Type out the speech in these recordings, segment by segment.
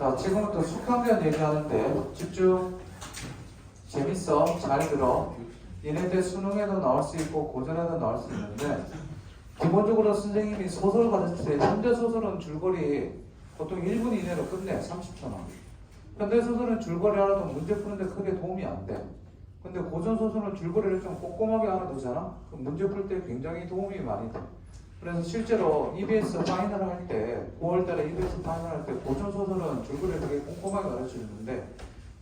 자, 지금부터 수평면 얘기하는데 집중. 재밌어. 잘 들어. 얘네들 수능에도 나올 수 있고 고전에도 나올 수 있는데 기본적으로 선생님이 소설 가르칠 때 현대소설은 줄거리 보통 1분 이내로 끝내. 30초나. 현대소설은 줄거리 하나도 문제 푸는데 크게 도움이 안 돼. 근데 고전소설은 줄거리를 좀 꼼꼼하게 알아두잖아? 그럼 문제 풀 때 굉장히 도움이 많이 돼. 그래서 실제로 EBS 파이널을 할 때 9월달에 EBS 파이널 할 때 고전소설은 줄거리를 되게 꼼꼼하게 가르쳐주는데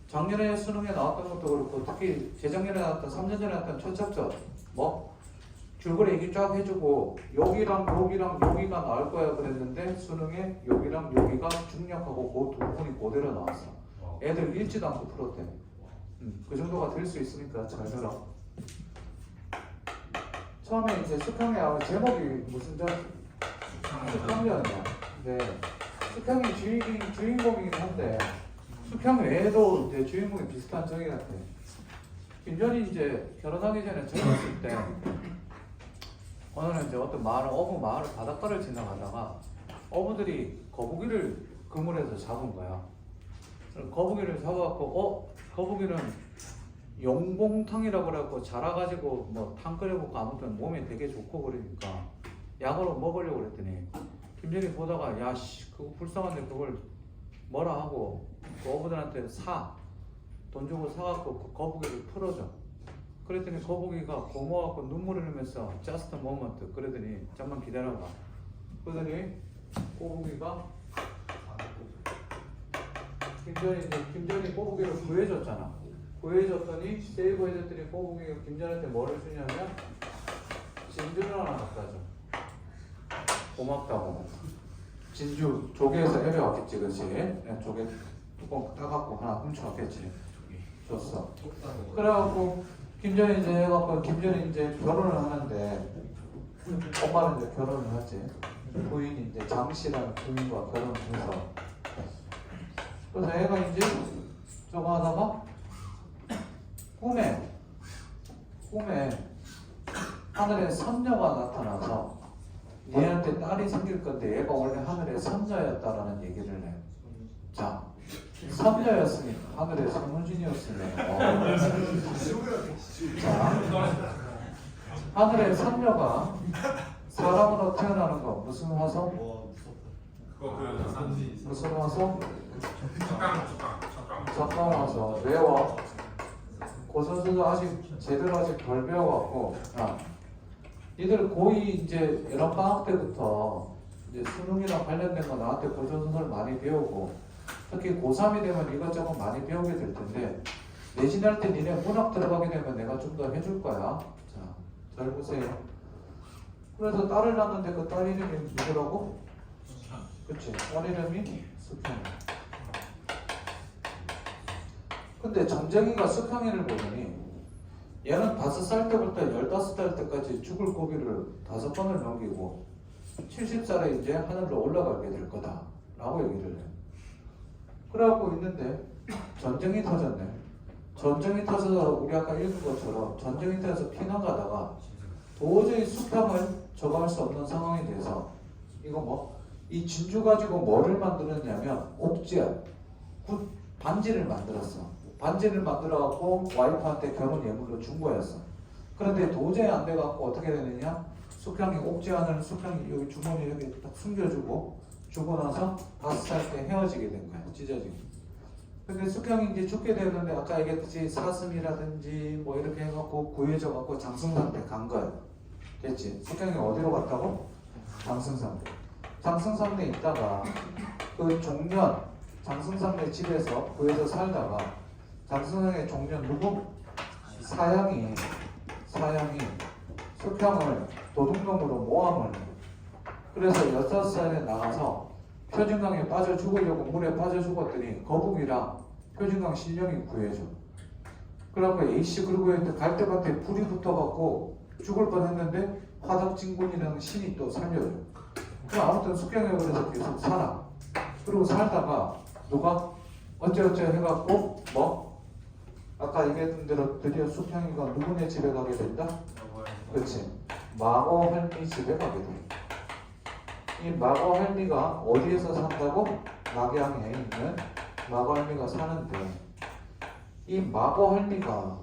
작년에 수능에 나왔던 것도 그렇고 특히 재작년에 나왔던 3년 전에 나왔던 첫 챕터 뭐 줄거리 얘기 쫙 해주고 여기랑 여기랑 여기가 나올 거야 그랬는데 수능에 여기랑 여기가 중력하고 그 두 부분이 그대로 나왔어. 애들 읽지도 않고 풀었대. 그 정도가 될 수 있으니까 잘 들어. 처음에 이제 수평의 제목이 무슨 수평이었냐. 네. 수평이 주인공이긴 한데 수평 외에도 이제 주인공이 비슷한 적이 같아. 김전이 이제 결혼하기 전에 젊었을 때 어느 날 이제 어떤 마을, 어부 마을 바닷가를 지나가다가 어부들이 거북이를 그물에서 잡은 거야. 거북이를 잡아갖고 거북이는 용봉탕이라고 그래갖고 자라가지고 뭐 탕 끓여먹고 아무튼 몸에 되게 좋고 그러니까 약으로 먹으려고 그랬더니 김전이 보다가 야씨 그거 불쌍한데 그걸 뭐라 하고 그 어부들한테 돈 주고 사갖고 그 거북이를 풀어줘. 그랬더니 거북이가 고마워갖고 눈물을 흘리면서 just a moment 그러더니 잠깐 기다려봐. 그러더니 거북이가 김전이 거북이를 구해줬잖아. 구해줬더니 세이브 해줬더니 거북이가 김전한테 뭐를 주냐면 진주를 하나 갖다 줘. 고맙다고. 진주 조개에서 내려왔겠지, 그렇지? 조개 뚜껑 따갖고 하나 훔쳐왔겠지. 줬어. 그래갖고 김전이 이제 해갖고 김전이 이제 결혼을 하는데 엄마는 이제 결혼을 하지. 부인이 이제 장씨라는 부인과 결혼을 해서 그래서 애가 이제 저거 하다가 꿈에 하늘에 선녀가 나타나서 얘한테 딸이 생길 건데 얘가 원래 하늘의 선녀였다라는 얘기를 해. 자, 선녀였으니 하늘의 선우진이었으네. 자, 하늘의 선녀가 사람으로 태어나는 거 무슨 화성? 무슨 화성? 적당 화성. 외워. 고선수도 아직 제대로 덜 배워갖고 니들 고2 이제 여름방학 때부터 이제 수능이랑 관련된 거 나한테 고전소설 많이 배우고 특히 고3이 되면 이것저것 많이 배우게 될 텐데 내신할 때 니네 문학 들어가게 되면 내가 좀 더 해줄 거야. 자, 잘 보세요. 그래서 딸을 낳는데 그 딸 이름이 누구라고? 그치? 딸 이름이 수평이. 근데 정정이가 수평이를 보더니 얘는 5살 때부터 15살 때까지 죽을 고비를 5번을 넘기고 70살에 이제 하늘로 올라가게 될 거다 라고 얘기를 해. 그래갖고 있는데 전쟁이 터졌네. 전쟁이 터져서 우리 아까 읽은 것처럼 전쟁이 터져서 피난가다가 도저히 수평을 저거할 수 없는 상황이 돼서 이거 이 진주 가지고 뭐를 만들었냐면 옥지야 반지를 만들었어. 반지를 만들어갖고 와이프한테 결혼 예물로 준 거였어. 그런데 도저히 안 돼갖고 어떻게 되느냐? 수평이 옥지하는 수평이 여기 주머니 이렇게 딱 숨겨주고 주고 나서 5살 때 헤어지게 된 거야. 찢어지고. 근데 수평이 이제 죽게 되는데 아까 얘기했듯이 사슴이라든지 뭐 이렇게 해갖고 구해져갖고 장승산대 간 거야. 됐지? 수평이 어디로 갔다고? 장승산대. 장승산대에 있다가 그 종년 장승산대 집에서 구해서 살다가 장승산의 종년 누구? 사양이 수평을 도둑놈으로 모함을 해. 그래서 6살에 나가서 표준강에 빠져 죽으려고 물에 빠져 죽었더니 거북이랑 표준강 신령이 구해줘. 그래갖고 A씨 그러고 갈 때마다 불이 붙어갖고 죽을 뻔했는데 화덕진군이라는 신이 또 살려줘. 그럼 아무튼 숙경에 그래서 계속 살아. 그리고 살다가 누가 어쩌어쩌 해갖고 아까 얘기했던 대로 드디어 수평이가 누구네 집에 가게 된다? 그렇지. 마고 할미 집에 가게 돼. 이 마고 할미가 어디에서 산다고? 낙양에 있는 마고할미가 사는데 이 마고할미가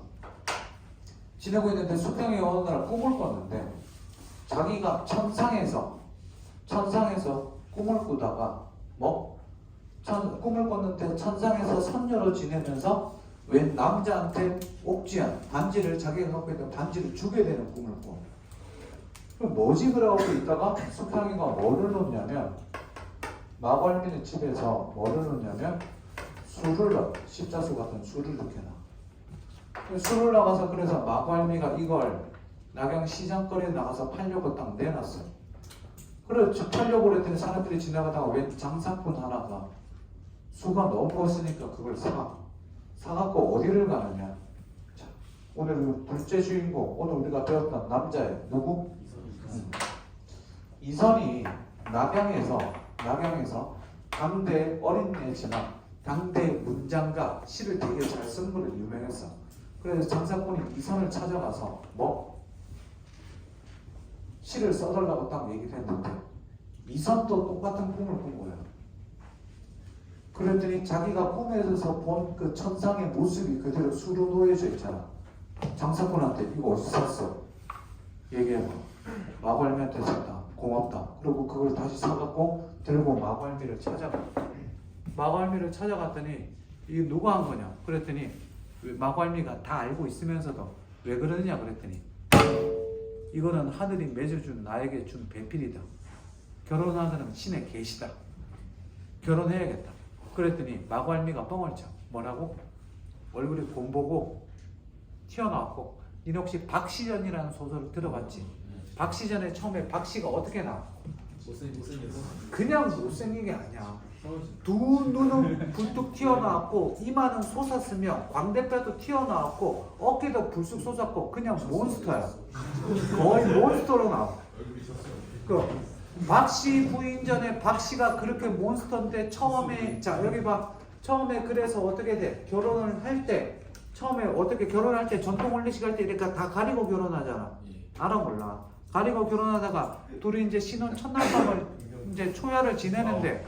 지내고 있는데 수평이 어느 날 꿈을 꿨는데 자기가 천상에서 꿈을 꾸다가 꿈을 꿨는데 천상에서 선녀로 지내면서 웬 남자한테 옥지한 반지를 자기가 갖고 있는 반지를 주게 되는 꿈을 꿔. 그럼 뭐지 그러고 있다가 수평이가 뭐를 놓냐면 마고할미는 집에서 뭐를 놓냐면 술을 넣어. 십자수 같은 술을 넣게 놔. 술을 나가서 그래서 마고할미가 이걸 낙양 시장거리에 나가서 팔려고 딱 내놨어요. 그래서 팔려고 그랬더니 사람들이 지나가다가 웬 장사꾼 하나가 수가 너무 멋있으니까 그걸 사갖고 어디를 가느냐. 자, 오늘 그 둘째 주인공, 오늘 우리가 배웠던 남자애 누구? 이선이 낙양에서 당대 어린애지만 당대 문장가 시를 되게 잘 쓰는 걸로 유명했어. 그래서 장사꾼이 이선을 찾아가서 시를 써달라고 딱 얘기를 했는데 이선도 똑같은 꿈을 꾼 거야. 그랬더니 자기가 꿈에서 본 그 천상의 모습이 그대로 수로 놓여져 있잖아. 장사꾼한테 이거 어디서 샀어? 얘기해봐. 마고할미한테 샀다. 고맙다. 그리고 그걸 다시 사갖고 들고 마고할미를 찾아가. 마고할미를 찾아갔더니 이게 누가 한 거냐? 그랬더니 마고할미가 다 알고 있으면서도 왜 그러느냐 그랬더니 이거는 하늘이 맺어준 나에게 준 배필이다. 결혼하는 신의 계시다. 결혼해야겠다. 그랬더니 마고할미가 뻥을 쳐. 뭐라고? 얼굴이 곰보고 튀어나왔고 니 혹시 박시전이라는 소설을 들어봤지? 박시전에 처음에 박씨가 어떻게 나와? 그냥 못생긴 게 아니야. 두 눈은 불뚝 튀어나왔고 이마는 솟았으며 광대뼈도 튀어나왔고 어깨도 불쑥 솟았고 그냥 몬스터야. 거의 몬스터로 나와. 그 박씨 부인 전에 박씨가 그렇게 몬스터인데 처음에 자 여기 봐. 처음에 그래서 어떻게 돼? 결혼을 할 때 처음에 어떻게 결혼할 때 전통 혼례식 할 때 이렇게 다 가리고 결혼하잖아. 알아 몰라? 가리고 결혼하다가 둘이 이제 신혼 첫날 밤을 이제 초야를 지내는데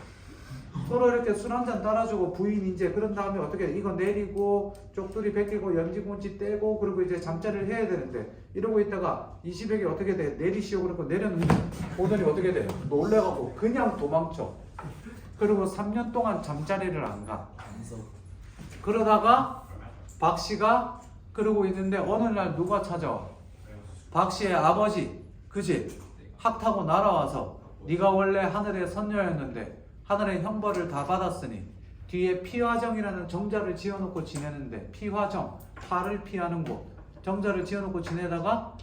서로 이렇게 술 한잔 따라주고 부인 이제 그런 다음에 어떻게 이거 내리고 쪽두리 벗기고 연지곤지 떼고 그리고 이제 잠자리를 해야 되는데 이러고 있다가 이 시댁이 어떻게 돼? 내리시오 그러고 내렸는데 오더니 어떻게 돼? 놀래갖고 그냥 도망쳐. 그리고 3년 동안 잠자리를 안 가. 그러다가 박씨가 그러고 있는데 어느 날 누가 찾아와? 박씨의 아버지 그지? 학 타고 날아와서 네가 원래 하늘의 선녀였는데 하늘의 형벌을 다 받았으니 뒤에 피화정이라는 정자를 지어놓고 지내는데 피화정, 파를 피하는 곳 정자를 지어놓고 지내다가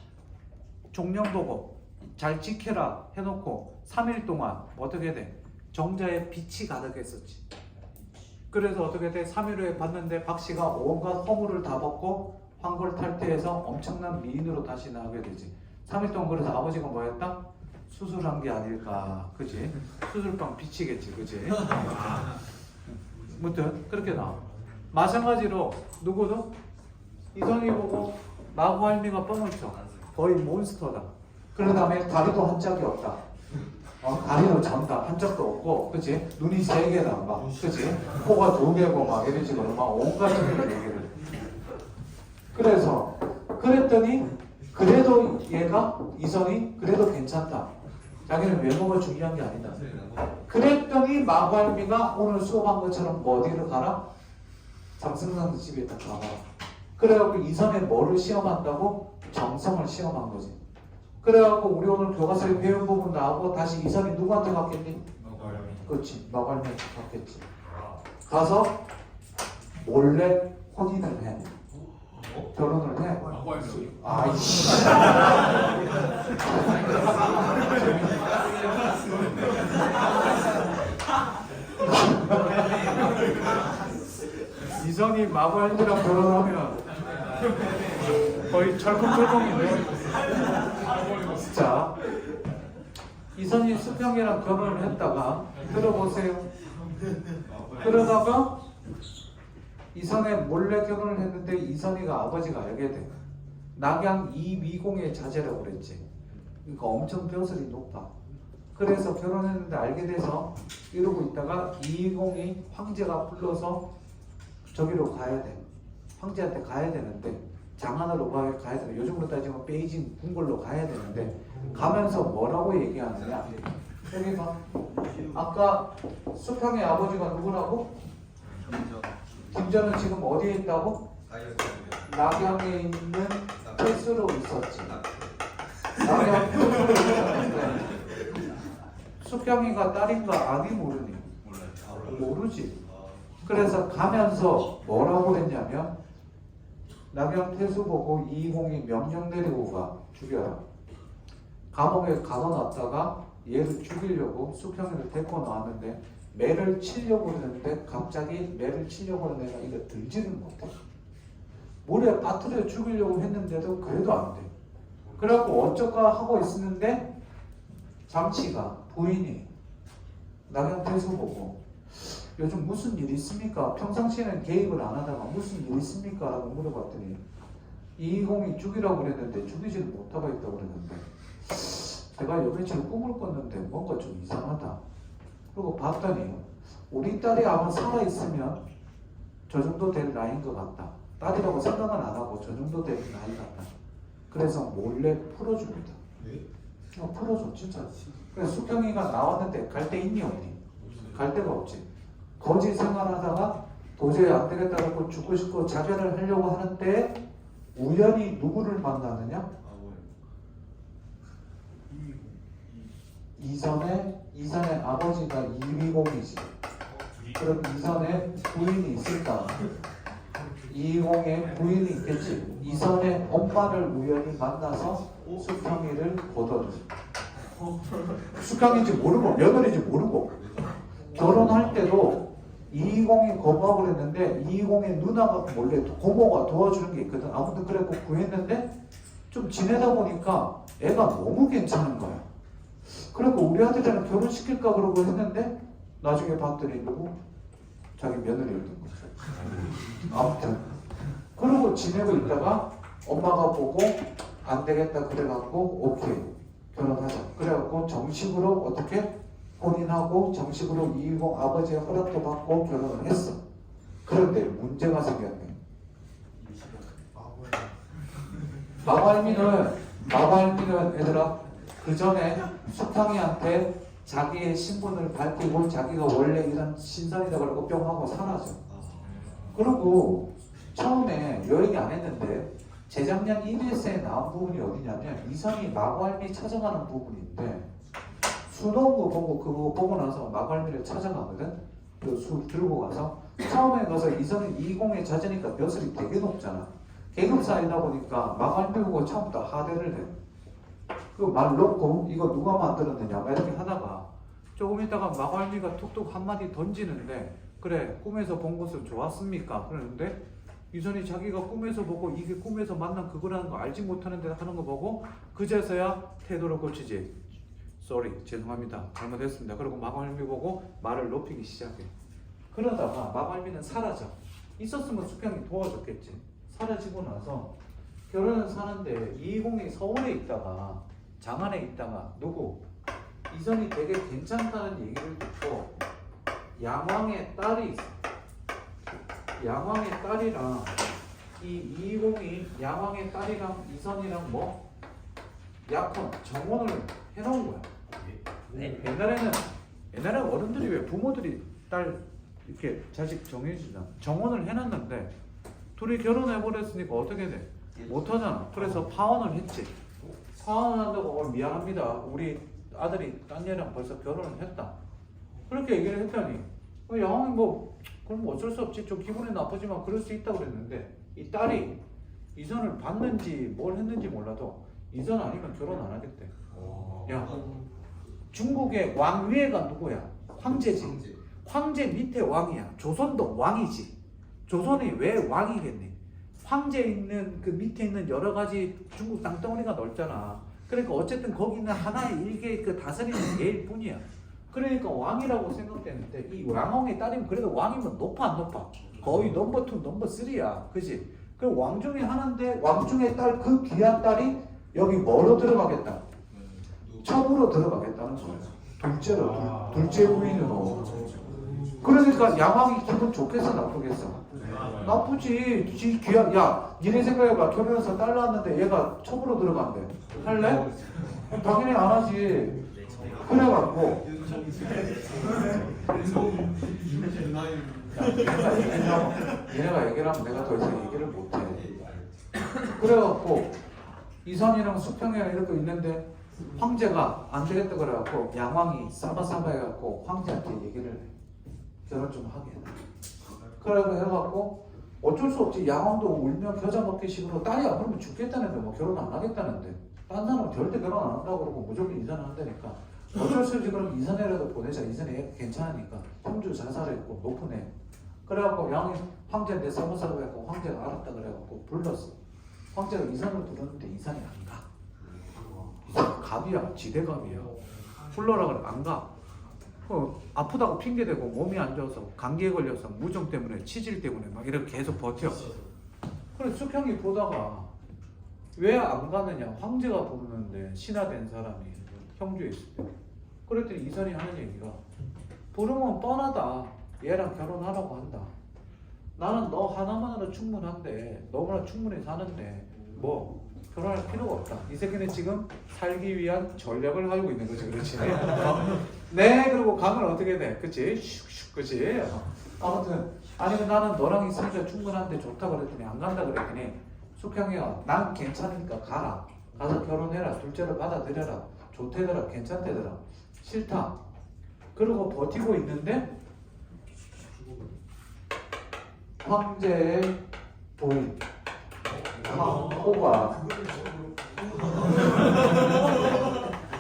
종령 보고 잘 지켜라 해놓고 3일 동안 어떻게 돼? 정자에 빛이 가득했었지. 그래서 어떻게 돼? 3일 후에 봤는데 박씨가 온갖 허물을 다 벗고 황골탈퇴해서 엄청난 미인으로 다시 나오게 되지. 3일 동안 그래서 아버지가 뭐 했다? 수술한 게 아닐까, 그지? 수술방 비치겠지, 그지? 무튼 그렇게 나와. 마찬가지로 누구도 이선이 보고 마고할미가 뻥을 쳐. 거의 몬스터다. 그런 다음에 다리도 한 짝이 없다. 다리도 잔다. 한 짝도 없고, 그치? 눈이 세 개다, 막, 그치? 코가 두 개고, 막, 이런 식으로 막 온갖 식으로 얘기를. 그래서, 그랬더니, 그래도 얘가, 이선이, 그래도 괜찮다. 자기는 외모가 중요한 게 아니다. 그랬더니, 마고할미가 오늘 수업한 것처럼 뭐 어디를 가라? 장승상 집에 딱 가봐. 그래갖고 이선에 뭐를 시험한다고? 정성을 시험한 거지. 그래갖고 우리 오늘 교과서에 배운 부분 나오고 다시 이선이 누구한테 갔겠니? 그렇지, 마고할미한테 갔겠지. 가서 몰래 혼인을 해. 결혼을 해. 아이씨. 이선이 마고할미랑 결혼하면 거의 철컹철컹인데. 자, 이선이 수평이랑 결혼을 했다가 들어보세요. 그러다가 이선에 몰래 결혼을 했는데 이선이가 아버지가 알게 돼. 낙양 이위공의 자제라고 그랬지. 그러니까 엄청 벼슬이 높다. 그래서 결혼했는데 알게 돼서 이러고 있다가 이공이 황제가 불러서 저기로 가야 돼. 황제한테 가야 되는데 장안으로 가야 되는데 요즘으로 따지면 베이징 궁궐로 가야 되는데 가면서 뭐라고 얘기하느냐. 여기 봐. 아까 수평의 아버지가 누구라고? 김전은 지금 어디에 있다고? 낙양에 있는 패스로 있었지. 낙양 패스로 있었는데 수평이가 딸인가 아니 모르니? 모르지. 그래서 가면서 뭐라고 했냐면 낙양 태수 보고 이공이 명령 내리고 가 죽여라. 감옥에 가둬놨다가 얘를 죽이려고 수평이를 데리고 나왔는데 매를 치려고 그러는데 갑자기 매를 치려고 하는 애가 이거 들지를 못해. 물에 빠뜨려 죽이려고 했는데도 그래도 안 돼. 그래갖고 어쩌까 하고 있었는데 잠치가 부인이 낙양 태수 보고 요즘 무슨 일 있습니까? 평상시에는 개입을 안 하다가 무슨 일 있습니까? 라고 물어봤더니 이공이 죽이라고 그랬는데 죽이지를 못하고 있다고 그랬는데 제가 요 며칠 꿈을 꿨는데 뭔가 좀 이상하다. 그리고 봤더니 우리 딸이 아마 살아있으면 저 정도 될 나이인 것 같다. 딸이라고 생각은 안 하고 저 정도 될 나이 같다. 그래서 몰래 풀어줍니다. 풀어줘 진짜. 그래서 수평이가 나왔는데 갈 데 있니 없니? 갈 데가 없지. 거지 생활하다가 도저히 안 되겠다고 죽고 싶고 자결을 하려고 하는데 우연히 누구를 만나느냐? 이선의 아버지가 이위공이지. 그럼 이선의 부인이 있을까? 이위공의 부인이 있겠지. 이선의 엄마를 우연히 만나서 수평이를 거둬줘. 수평인지 모르고 며느리인지 모르고 결혼할 때도 이위공이 거부하고 그랬는데 이위공의 누나가 몰래 고모가 도와주는 게 있거든. 아무튼 그래갖고 구했는데 좀 지내다 보니까 애가 너무 괜찮은 거야. 그래갖고 우리 아들이랑 결혼시킬까 그러고 했는데 나중에 봤더니 누구? 자기 며느리였던 거죠. 아무튼 그러고 지내고 있다가 엄마가 보고 안 되겠다 그래갖고 오케이 결혼하자. 그래갖고 정식으로 어떻게? 혼인하고 정식으로 이위공 아버지의 허락도 받고 결혼을 했어. 그런데 문제가 생겼네. 마발미는 얘들아 그 전에 수평이한테 자기의 신분을 밝히고 자기가 원래 이런 신선이다 그러고 뿅 하고 사라져. 그리고 처음에 요 얘기 안 했는데 재작년 EBS에 나온 부분이 어디냐면 이선이 마발미 찾아가는 부분인데 수동구 보고 그거 보고 나서 마발미를 찾아가거든. 그 술 들고 가서 처음에 가서 이선이 20에 잦으니까 벼슬이 되게 높잖아. 계급 사이다 보니까 마발미 보고 처음부터 하대를 해. 그 말 놓고 이거 누가 만들었느냐 이렇게 하다가 조금 있다가 마발미가 툭툭 한마디 던지는데 그래 꿈에서 본 것은 좋았습니까? 그러는데 이선이 자기가 꿈에서 보고 이게 꿈에서 만난 그거라는 거 알지 못하는데 하는 거 보고 그제서야 태도를 고치지. sorry 죄송합니다 잘못했습니다. 그리고 마발미 보고 말을 높이기 시작해. 그러다가 마발미는 사라져. 있었으면 수평이 도와줬겠지. 사라지고 나서 결혼을 사는데 이공이 서울에 있다가 장안에 있다가 누구? 이선이 되게 괜찮다는 얘기를 듣고 양왕의 딸이 있어. 양왕의 딸이랑 이공이 양왕의 딸이랑 이선이랑 뭐 약혼 정혼을 해놓은 거야. 옛날에는 어른들이 왜 부모들이 딸 이렇게 자식 정해주잖아. 정혼을 해놨는데 둘이 결혼해버렸으니까 어떻게 돼? 못하잖아. 그래서 파혼을 했지. 파혼을 한다고 미안합니다. 우리 아들이 딴 애랑 벌써 결혼을 했다. 그렇게 얘기를 했더니 양왕이 뭐 그럼 어쩔 수 없지. 좀 기분이 나쁘지만 그럴 수 있다고 그랬는데 이 딸이 이선을 받는지 뭘 했는지 몰라도 이선 아니면 결혼 안 하겠대. 야, 중국의 왕 위에가 누구야? 황제지. 황제 밑에 왕이야. 조선도 왕이지. 조선이 왜 왕이겠니? 황제 있는 그 밑에 있는 여러 가지 중국 땅덩어리가 넓잖아. 그러니까 어쨌든 거기는 하나의 일개 그 다스리는 개일 뿐이야. 그러니까 왕이라고 생각되는데 이 왕왕의 딸이면 그래도 왕이면 높아 안 높아? 거의 넘버 2, 넘버 3야. 그지? 그 왕 중에 하나인데 왕 중에 딸 그 귀한 딸이 여기 뭐로 들어가겠다? 첩으로 들어가겠다는 거야. 둘째로 둘째 부인으로. 그러니까 양왕이 기분 좋겠어 나쁘겠어? 나쁘지. 지 귀한 야 니네 생각해봐. 결혼해서 딸 낳았는데 얘가 첩으로 들어간대. 할래? 당연히 안 하지. 그래갖고 얘네가 얘기를 하면 내가 더 이상 얘기를 못해. 그래갖고 이선이랑 수평이랑 이렇게 있는데 황제가 안 되겠다 그래갖고 양왕이 싸바싸바 해갖고 황제한테 얘기를 해. 결혼 좀 하게. 그래서 해갖고 어쩔 수 없지. 양왕도 울면 겨자 먹기식으로 딸이야 그러면 죽겠다는데 뭐 결혼 안 하겠다는데 딴 사람은 절대 결혼 안 한다고 그러고 무조건 이산을 한다니까. 어쩔 수 없지. 그럼 이산이라도 보내자. 이산이 애가 괜찮으니까 형주 자살했고 높은 애. 그래갖고 양이 황제한테 싸바싸바 해갖고 황제가 알았다 그래갖고 불렀어. 황제가 이산을 들었는데 이산이 안 가. 이산 갑이야. 지대갑이야. 불러라 그래 안 가. 아프다고 핑계대고 몸이 안 좋아서 감기에 걸려서 무좀 때문에 치질 때문에 막 이렇게 계속 버텨. 그래 수평이 보다가 왜 안 가느냐. 황제가 부르는데 신하된 사람이 형주에 있을 때. 그랬더니 이선이 하는 얘기가 부르면 뻔하다. 얘랑 결혼하라고 한다. 나는 너 하나만으로 충분한데 너무나 충분히 사는데 뭐 결혼할 필요가 없다. 이 새끼는 지금 살기 위한 전략을 가지고 있는 거지. 그렇지? 네. 그리고 가면 어떻게 돼? 그치? 슉슉 그치? 아무튼 아니 나는 너랑 있으니까 충분한데 좋다 그랬더니 안 간다 그랬더니 숙향이가 난 괜찮으니까 가라. 가서 결혼해라. 둘째를 받아들여라. 좋대더라. 괜찮대더라. 싫다. 그러고 버티고 있는데 황제의 부인 황호가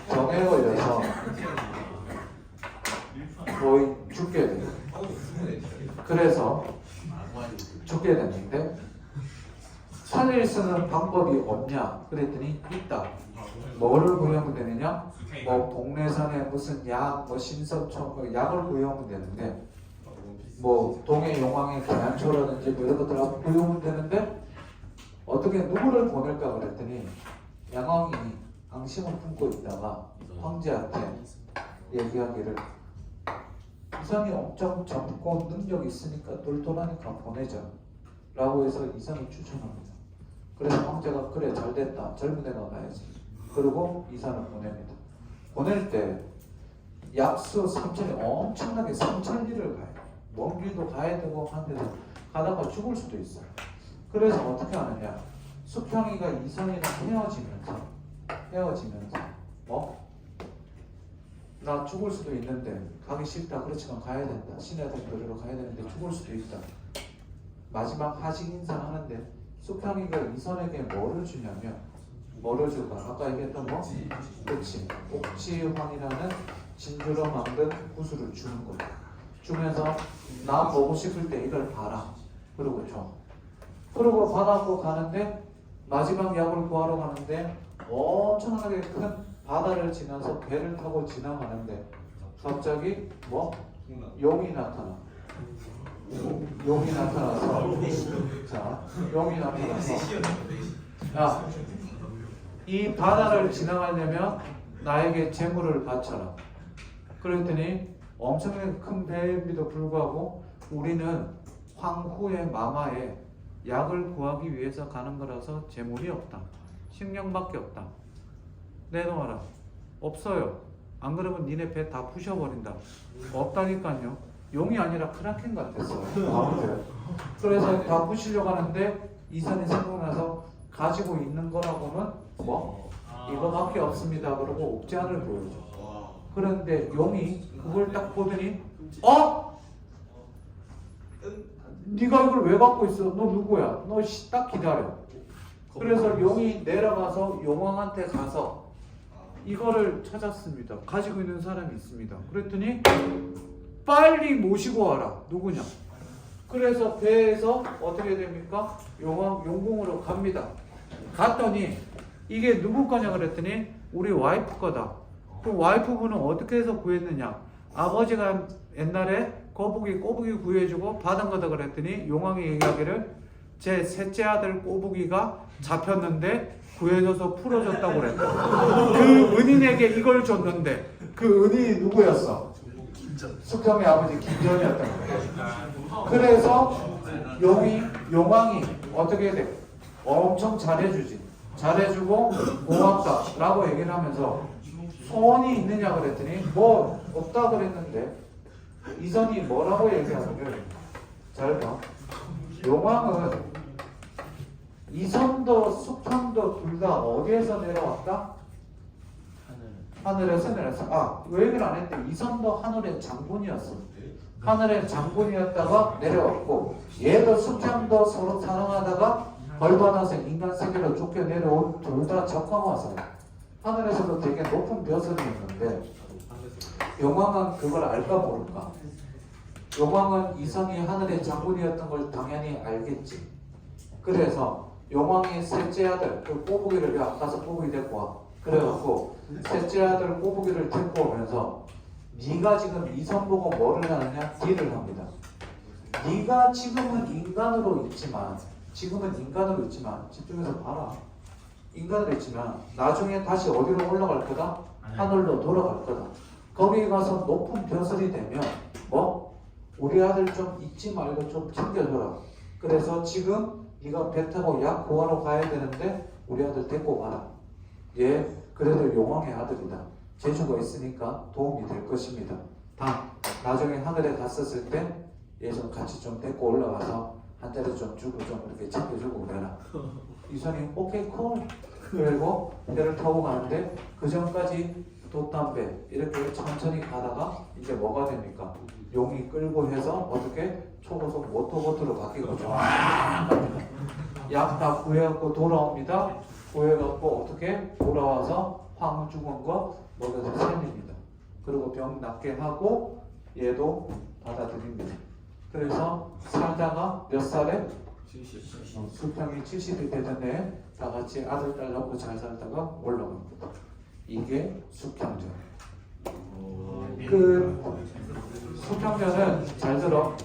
병에 걸려서 거의 죽게 돼요. 그래서 죽게 됐는데 살릴 쓰는 방법이 없냐 그랬더니 있다. 뭐를 구해오면 되느냐? 뭐 동래산에 무슨 약, 뭐 신선초 뭐 약을 구해오면 되는데 뭐 동해 용왕의 계란초라든지 뭐 이런 것들을 구해오면 되는데 어떻게 누구를 보낼까 그랬더니 양왕이 앙심을 품고 있다가 황제한테 얘기하기를 이선이 엄청 젊고 능력이 있으니까 똘똘하니까 보내자 라고 해서 이선을 추천합니다. 그래서 황제가 그래 잘됐다. 젊은 애가 가야지. 그리고 이선을 보냅니다. 보낼 때 약수 3천리 엄청나게 3천리를 가요. 먼 길도 가야 되고 한데서 가다가 죽을 수도 있어요. 그래서 어떻게 하느냐? 수평이가 이선이랑 헤어지면서 나 죽을 수도 있는데 가기 싫다. 그렇지만 가야 된다. 신하들 교류로 가야 되는데 죽을 수도 있다. 마지막 하식 인사하는데 수평이가 이선에게 뭐를 주냐면 뭐를 줄까? 아까 얘기했던 거? 그렇지. 옥지환이라는 진주로 만든 구슬을 주는 거야. 주면서 나 보고 싶을 때 이걸 봐라. 그러고 줘. 그러고 받아갖고 가는데 마지막 약을 구하러 가는데 엄청나게 큰 바다를 지나서 배를 타고 지나가는데 갑자기 용이 나타나. 용이 나타나서 야, 이 바다를 지나가려면 나에게 재물을 바쳐라. 그랬더니 엄청나게 큰 배임에도 불구하고 우리는 황후의 마마에 약을 구하기 위해서 가는 거라서 재물이 없다. 식량밖에 없다. 내놓아라. 없어요. 안 그러면 니네 배 다 부셔버린다. 없다니까요. 용이 아니라 크라켄 같았어요. 아무튼 그래서 다 부시려고 하는데 이선이 생각나서 가지고 있는 거라고는 이거밖에 없습니다. 그러고 옥제안을 보여줘. 그런데 용이 그걸 딱 보더니 네가 이걸 왜 갖고 있어? 너 누구야? 너 딱 기다려. 그래서 용이 내려가서 용왕한테 가서 이거를 찾았습니다. 가지고 있는 사람이 있습니다. 그랬더니 빨리 모시고 와라. 누구냐? 그래서 배에서 어떻게 됩니까? 용궁으로 갑니다. 갔더니 이게 누구 거냐 그랬더니 우리 와이프 거다. 그럼 와이프분은 어떻게 해서 구했느냐? 아버지가 옛날에 꼬부기 구해주고 받은 거다 그랬더니 용왕이 얘기하기를 제 셋째 아들 꼬부기가 잡혔는데 구해줘서 풀어줬다고 그랬다. 그 은인에게 이걸 줬는데 그 은인이 누구였어? 숙형의 아버지 김전이었던 거예요. 그래서 용왕이 어떻게 해야 돼? 엄청 잘해주지. 잘해주고 고맙다 라고 얘기를 하면서 소원이 있느냐 그랬더니 뭐 없다 그랬는데 이선이 뭐라고 얘기하냐면 잘 봐. 용왕은 이선도 숙형도 둘 다 어디에서 내려왔다? 하늘에서 내려왔어. 아, 왜 얘기를 안 했대? 이선도 하늘의 장군이었어. 하늘의 장군이었다가 내려왔고 얘도 숙형도 서로 사랑하다가 벌받아서 인간 세계로 쫓겨 내려온 둘 다 적황화살. 하늘에서도 되게 높은 벼슬이 있는데 용왕은 그걸 알까 모를까? 용왕은 이성이 하늘의 장군이었던 걸 당연히 알겠지. 그래서 용왕의 셋째 아들 그 꼬부기를 왜 아까서 꼬부기 데리고 와? 그래갖고 셋째 아들 꼬부기를 데리고 오면서 네가 지금 이성 보고 뭐를 하느냐? 딜을 합니다. 네가 지금은 인간으로 있지만 집중해서 봐라. 인간으로 있지만 나중에 다시 어디로 올라갈 거다? 하늘로 돌아갈 거다. 거기 가서 높은 벼슬이 되면 뭐? 우리 아들 좀 잊지 말고 좀 챙겨줘라. 그래서 지금 네가 배 타고 약 구하러 가야 되는데 우리 아들 데리고 가라. 얘 그래도 용왕의 아들이다. 재주가 있으니까 도움이 될 것입니다. 나중에 하늘에 갔었을 때 얘 좀 같이 좀 데리고 올라가서 한 대를 좀 주고 좀 이렇게 챙겨주고 그래라. 이선이 오케이 콜. 그리고 배를 타고 가는데 그 전까지 돛담배 이렇게 천천히 가다가 이제 뭐가 됩니까? 용이 끌고 해서 어떻게 초고속 모터보트로 바뀌고 약 다 구해갖고 돌아옵니다. 구해갖고 어떻게 돌아와서 황후 죽은 거 먹여서 살립니다. 그리고 병 낫게 하고 얘도 받아들입니다. 그래서 살다가 몇 살에? 숙형이 70이 되던데 다 같이 아들 딸 낳고 잘 살다가 올라갑니다. 이게 숙형전. 그 숙형전은 잘 들어.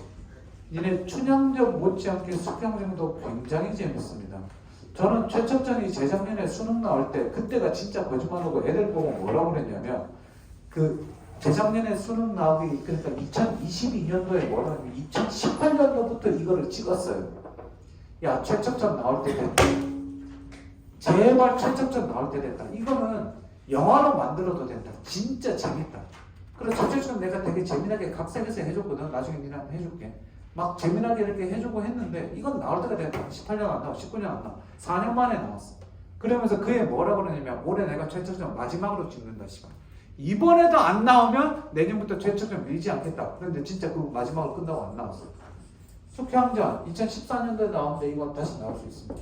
니네 춘향전 못지않게 숙형전도 굉장히 재밌습니다. 저는 최첨전이 재작년에 수능 나올 때 그때가 진짜 거짓말하고 애들 보고 뭐라고 그랬냐면 그 재작년에 수능 나오기 그러니까 2022년도에 뭐라고 2018년도부터 이거를 찍었어요. 야 최첨전 나올 때 됐다. 제발 최첨전 나올 때 됐다. 이거는 영화로 만들어도 된다. 진짜 재밌다. 그래서 최첨전 내가 되게 재미나게 각색해서 해줬거든. 나중에 니네 한번 해줄게. 막 재미나게 이렇게 해주고 했는데 이건 나올 때가 됐다. 18년 안 나와, 19년 안 나와. 4년 만에 나왔어. 그러면서 그게 뭐라 그러냐면 올해 내가 최첨전 마지막으로 찍는다. 시간. 이번에도 안 나오면 내년부터 최첨전 밀지 않겠다. 그런데 진짜 그 마지막으로 끝나고 안 나왔어. 숙형전 2014년도에 나오는데 이건 다시 나올 수 있습니다.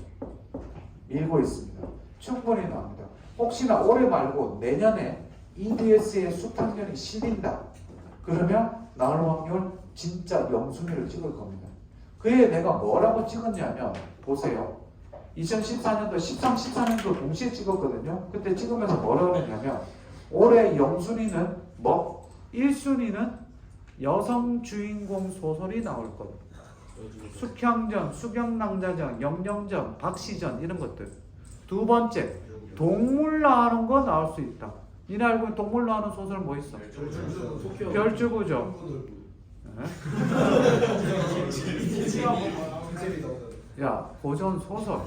밀고 있습니다. 충분히 나옵니다. 혹시나 올해 말고 내년에 EBS의 숙형전이 실린다. 그러면 나올 확률 진짜 영순위를 찍을 겁니다. 그에 내가 뭐라고 찍었냐면 보세요. 2014년도, 13, 14년도 동시에 찍었거든요. 그때 찍으면서 뭐라고 했냐면 올해 영순위는 뭐? 1순위는 여성 주인공 소설이 나올 것. 숙형전, 수경낭자전, 영령전, 박시전 이런 것들. 두 번째, 동물 나오는 거 나올 수 있다. 니네 알고 있는 동물 나오는 소설 뭐 있어? 별주부죠. 야, 고전 소설.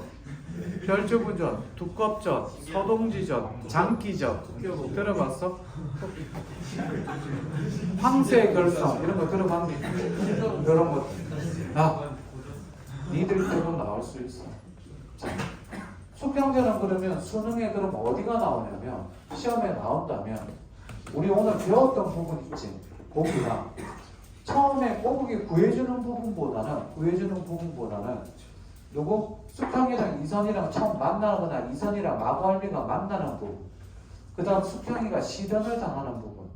별주부전, 두껍전, 서동지전, 장기전 들어봤어? 황새 결성 이런 거 들어봤니? 이런 거. 니들 때도 나올 수 있어. 숙형전은 그러면 수능에 그럼 어디가 나오냐면 시험에 나온다면 우리 오늘 배웠던 부분 있지? 거기가 처음에 꼬부기 구해주는 부분보다는 누구? 숙형이랑 이선이랑 처음 만나거나 이선이랑 마구할미가 만나는 부분, 그 다음 숙형이가 시련을 당하는 부분,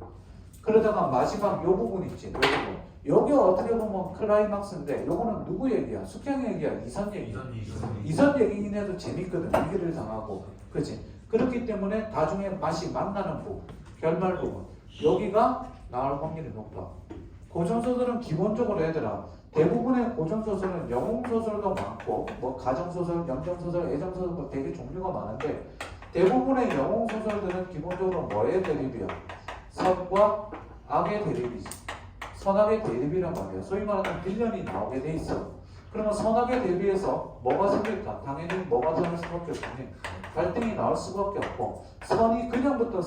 그러다가 마지막 요 부분 있지? 요 부분. 여기 어떻게 보면 클라이막스인데 요거는 누구 얘기야? 숙형 얘기야? 이선 얘기? 이선 얘기긴 해도 재밌거든. 위기를 당하고. 그치? 그렇기 때문에 나중에 맛이 만나는 부분, 결말 부분, 여기가 나올 확률이 높아. 고전소설은 기본적으로 얘들아 대부분의 고전소설은 영웅소설도 많고 뭐 가정소설, 영정소설, 애정소설 뭐 되게 종류가 많은데 대부분의 영웅소설들은 기본적으로 뭐의 대립이야? 선과 악의 대립이지. 선악의 대립이란 말이야. 소위 말하는 빌런이 나오게 돼 있어. 그러면 선악에 대비해서 뭐가 생길까? 당연히 뭐가 생길 수밖에 없으니 갈등이 나올 수밖에 없고 선이 그냥부터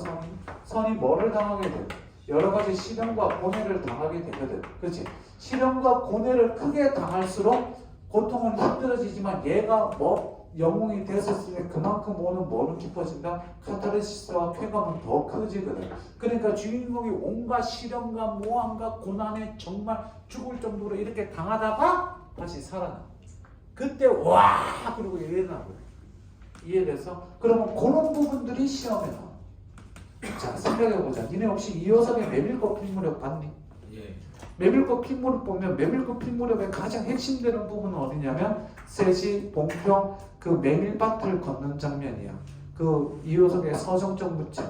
선이 뭐를 당하게 돼? 여러 가지 시련과 고뇌를 당하게 되거든. 그렇지? 시련과 고뇌를 크게 당할수록 고통은 힘들어지지만 얘가 뭐 영웅이 됐었을 때 그만큼 오는 뭐는 깊어진다? 카타르시스와 쾌감은 더 커지거든. 그러니까 주인공이 온갖 시련과 모함과 고난에 정말 죽을 정도로 이렇게 당하다가 다시 살아나. 그때 와! 그러고 일어나거든. 이해돼서? 그러면 그런 부분들이 시험에 나와. 자, 생각해보자. 니네 혹시 이효석의 메밀꽃 핏무렵 봤니? 예. 메밀꽃 핏무렵 보면 메밀꽃 핏무렵의 가장 핵심되는 부분은 어디냐면 셋이 봉평 그 메밀밭을 걷는 장면이야. 그 이효석의 서정적 무책.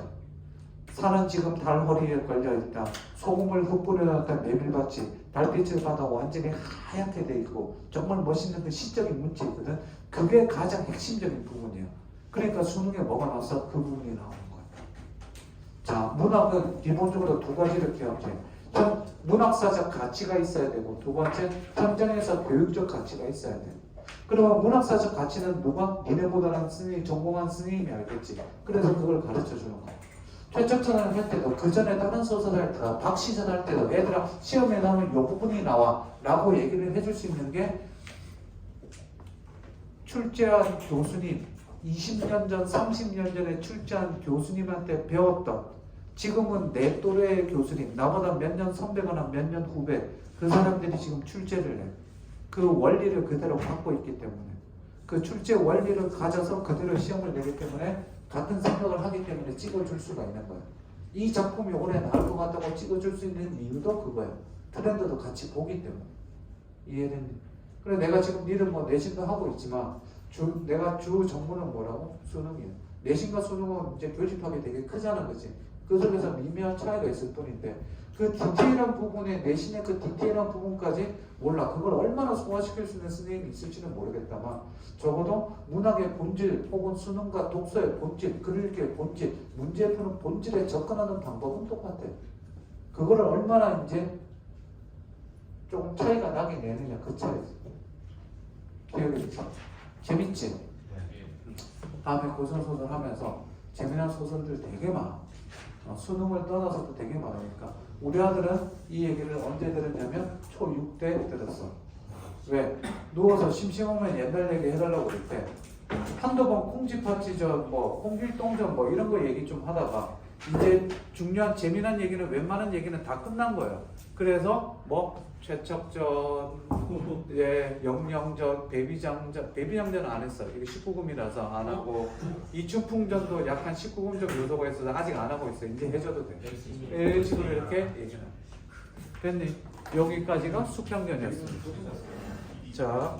산은 지금 달 허리에 걸려있다. 소금을 흩뿌려놨다 메밀밭이 달빛을 받아 완전히 하얗게 돼 있고 정말 멋있는 그 시적인 문체거든. 그게 가장 핵심적인 부분이야. 그러니까 수능에 뭐가 나왔어? 그 부분이 나오는 거야. 자, 문학은 기본적으로 두 가지를 기억해. 문학사적 가치가 있어야 되고 두 번째 현장에서 교육적 가치가 있어야 돼. 그러면 문학사적 가치는 누가? 니네보다는 스님, 전공한 스님이 알겠지. 그래서 그걸 가르쳐 주는 거야. 최첨선을 할 때도 그 전에 다른 소설 할 때도 박시전 할 때도 얘들아 시험에 나오면 이 부분이 나와 라고 얘기를 해줄 수 있는 게 출제한 교수님 20년 전 30년 전에 출제한 교수님한테 배웠던 지금은 내 또래의 교수님 나보다 몇 년 선배거나 몇 년 후배 그 사람들이 지금 출제를 해. 그 원리를 그대로 갖고 있기 때문에 그 출제 원리를 가져서 그대로 시험을 내기 때문에 같은 생각을 하기 때문에 찍어줄 수가 있는 거야. 이 작품이 올해 나올 것 같다고 찍어줄 수 있는 이유도 그거야. 트렌드도 같이 보기 때문에. 이해됐니? 그래 내가 지금 니는 뭐 내신도 하고 있지만 내가 주 전문은 뭐라고? 수능이야. 내신과 수능은 이제 교집합이 되게 크잖아, 그치? 그 속에서 미묘한 차이가 있을 뿐인데 그 디테일한 부분에 내신의 그 디테일한 부분까지 몰라. 그걸 얼마나 소화시킬 수 있는 선생님이 있을지는 모르겠다만 적어도 문학의 본질 혹은 수능과 독서의 본질, 글 읽기의 본질, 문제 푸는 본질에 접근하는 방법은 똑같아. 그거를 얼마나 이제 조금 차이가 나게 내느냐 그 차이지. 기억이지? 재밌지? 다음에 고전소설 하면서 재미난 소설들 되게 많아. 수능을 떠나서도 되게 많으니까 우리 아들은 이 얘기를 언제 들었냐면 초6 때 들었어. 왜? 누워서 심심하면 옛날 얘기 해달라고 그럴 때 한두 번 콩쥐팥쥐전 뭐 홍길동전 뭐 이런 거 얘기 좀 하다가 이제 중요한 재미난 얘기는 웬만한 얘기는 다 끝난 거예요. 그래서 뭐 최척전, 예, 영영전, 베비장전은 안 했어요. 이게 19금이라서 안 하고 이춘풍전도 약간 19금적 요소가 있어서 아직 안 하고 있어요. 이제 해줘도 돼. 이런 식으로 이렇게 얘기는. 됐니? 여기까지가 수평전이었습니다. 자.